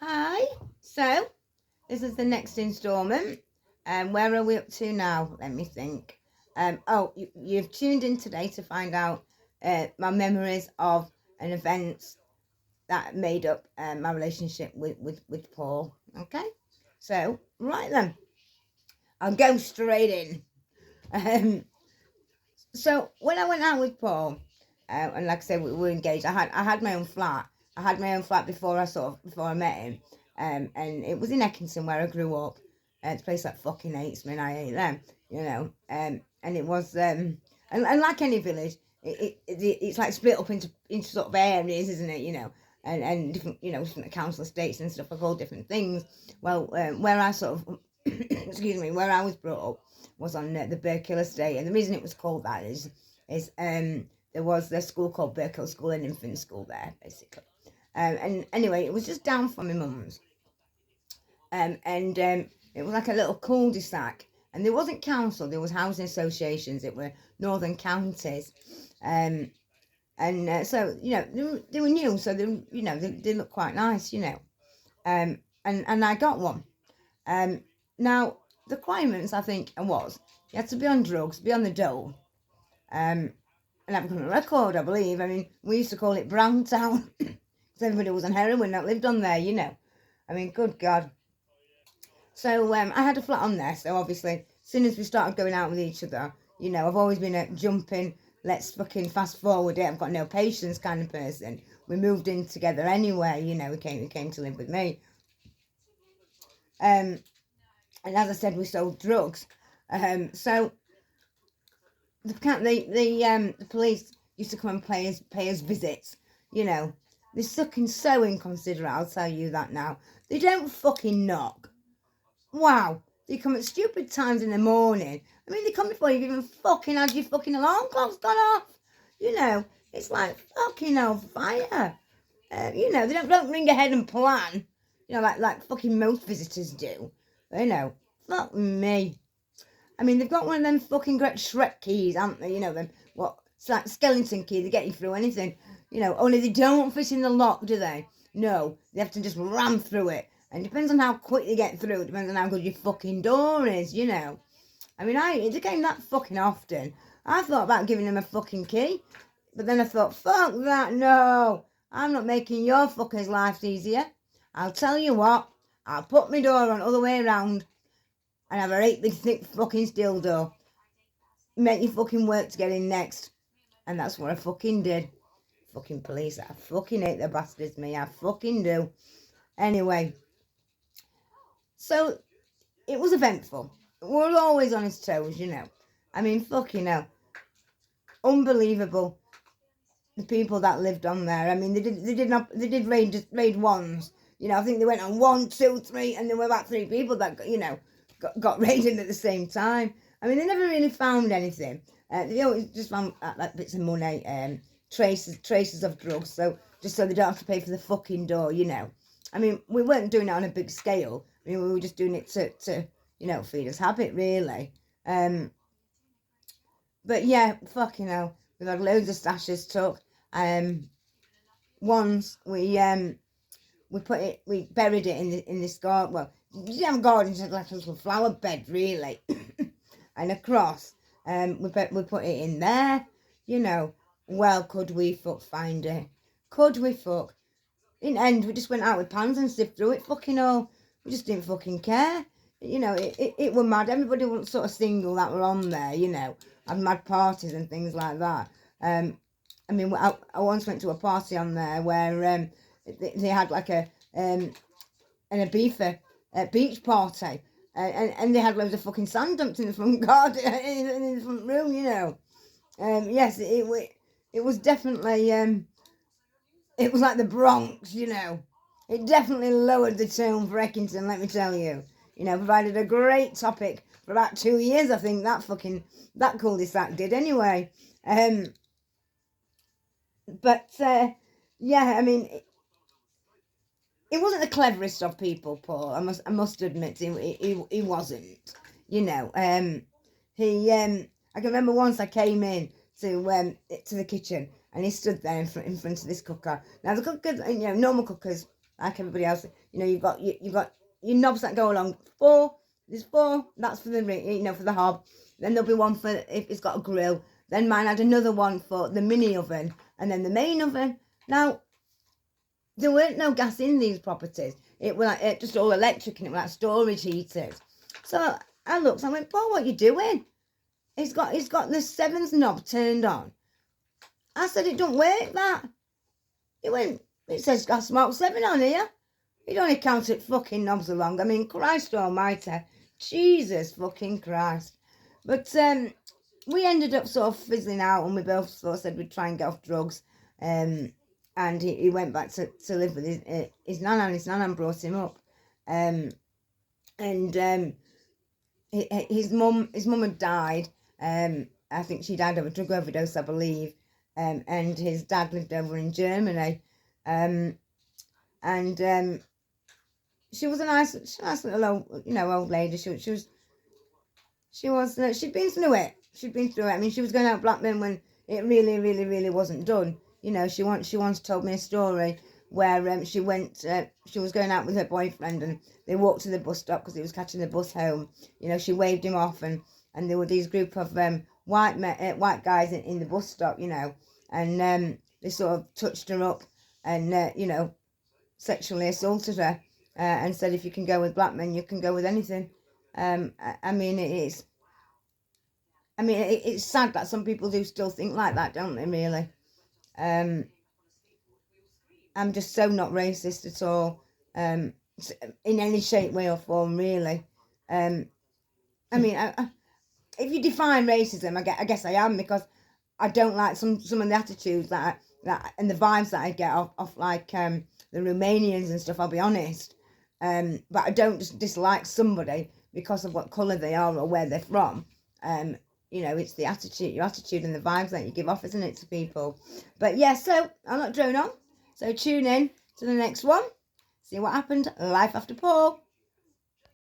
Hi. So, this is the next instalment. Where are we up to now? Let me think. You've tuned in today to find out my memories of an event that made up my relationship with Paul. Okay? So, right then, I'll go straight in. Um, so, when I went out with Paul, and like I said, we were engaged, I had my own flat. I had my own flat before I met him. And it was in Eckington where I grew up. It's a place that fucking hates me and I hate them, you know. And it was and like any village, it's like split up into sort of areas, isn't it? You know, and different, different council estates and stuff are called different things. Well, where I sort of excuse me, where I was brought up was on the Burkill estate, and the reason it was called that is there was the school called Burkill School, an infant school there, basically. And anyway, it was just down from my mum's. And it was like a little cul-de-sac. And there wasn't council, there was housing associations. It were northern counties. So, they were new, so they looked quite nice, And I got one. Now, the requirements, I think, you had to be on drugs, be on the dole, and have a criminal record, I believe. I mean, we used to call it Brown Town, because everybody was on heroin that lived on there. I mean, good God. So I had a flat on there, so obviously, as soon as we started going out with each other, I've always been a jumping, let's fucking fast forward it, I've got no patience kind of person. We moved in together anyway, we came to live with me. And as I said, we sold drugs. So the police used to come and pay us visits, They're fucking so inconsiderate, I'll tell you that now. They don't fucking knock. Wow, they come at stupid times in the morning. I mean, they come before you've even fucking had your fucking alarm clock's gone off. It's like fucking hellfire. They don't ring ahead and plan. Like fucking most visitors do. Fuck me. I mean, they've got one of them fucking great Shrek keys, haven't they? Them, it's like skeleton key, they get you through anything. Only they don't fit in the lock, do they? No, they have to just ram through it. And it depends on how quick they get through. It depends on how good your fucking door is, I mean, it came that fucking often. I thought about giving them a fucking key. But then I thought, fuck that, no. I'm not making your fuckers' lives easier. I'll tell you what. I'll put my door on other way around and have a 8 thick fucking steel door. Make you fucking work to get in next. And that's what I fucking did. Fucking police. I fucking hate the bastards, me. I fucking do. Anyway. So, it was eventful. We're always on his toes, I mean, fucking hell. Unbelievable. The people that lived on there. I mean, they did raid ones. I think they went on 1, 2, 3, and there were about 3 people that got raided at the same time. I mean, they never really found anything. They always just found like bits of money, traces of drugs. So just so they don't have to pay for the fucking door, I mean, we weren't doing it on a big scale. I mean, we were just doing it to feed us habit, really. But yeah, fucking hell, we've had loads of stashes took. Once we buried it in this garden. Well, you didn't have a garden, just like a little flower bed, really, and a cross. We put it in there, Well, could we find it? Could we fuck? In the end, we just went out with pans and sift through it. Fucking all, we just didn't fucking care. It were mad. Everybody was sort of single that were on there, had mad parties and things like that. I mean, I once went to a party on there where they had like an Ibiza beach party, and they had loads of fucking sand dumped in the front garden, in the front room, Yes, it was definitely it was like the Bronx, It definitely lowered the tone for Eckington, let me tell you. Provided a great topic for about 2 years, I think that cul-de-sac did anyway. But yeah, I mean, it wasn't the cleverest of people, Paul. I must admit, he wasn't. I can remember once I came in to the kitchen and he stood there in front of this cooker. Now the cooker, normal cookers like everybody else. You know, you've got your knobs that go along. 4. There's 4. That's for the for the hob. Then there'll be one for if it's got a grill. Then mine had another one for the mini oven, and then the main oven. Now, there weren't no gas in these properties. It was like, just all electric, and it was like storage heaters. So I looked, I went, Paul, what are you doing? He's got the 7th knob turned on. I said, it don't work, that. He went, it says gas mark 7 on here. He'd only counted fucking knobs along. I mean, Christ almighty. Jesus fucking Christ. But we ended up sort of fizzling out, and we both sort of said we'd try and get off drugs. And he went back to live with his nana, and his nana brought him up. His mum had died. I think she died of a drug overdose, I believe. And his dad lived over in Germany. She was a nice little old lady. She'd been through it. I mean, she was going out Blackburn when it really, really, really wasn't done. You know, she once told me a story where she was going out with her boyfriend, and they walked to the bus stop because he was catching the bus home. You know, she waved him off, and there were these group of white guys in the bus stop, you know, and they sort of touched her up and sexually assaulted her, and said, if you can go with black men, you can go with anything. I mean, it's sad that some people do still think like that, don't they, really? I'm just so not racist at all, in any shape, way or form, really. I mean, if you define racism, I guess I am, because I don't like some of the attitudes that and the vibes that I get off like the Romanians and stuff, I'll be honest. But I don't just dislike somebody because of what colour they are or where they're from. It's the attitude, your attitude and the vibes that you give off, isn't it, to people? But yeah, so I'll not drone on. So tune in to the next one. See what happened. Life after Paul.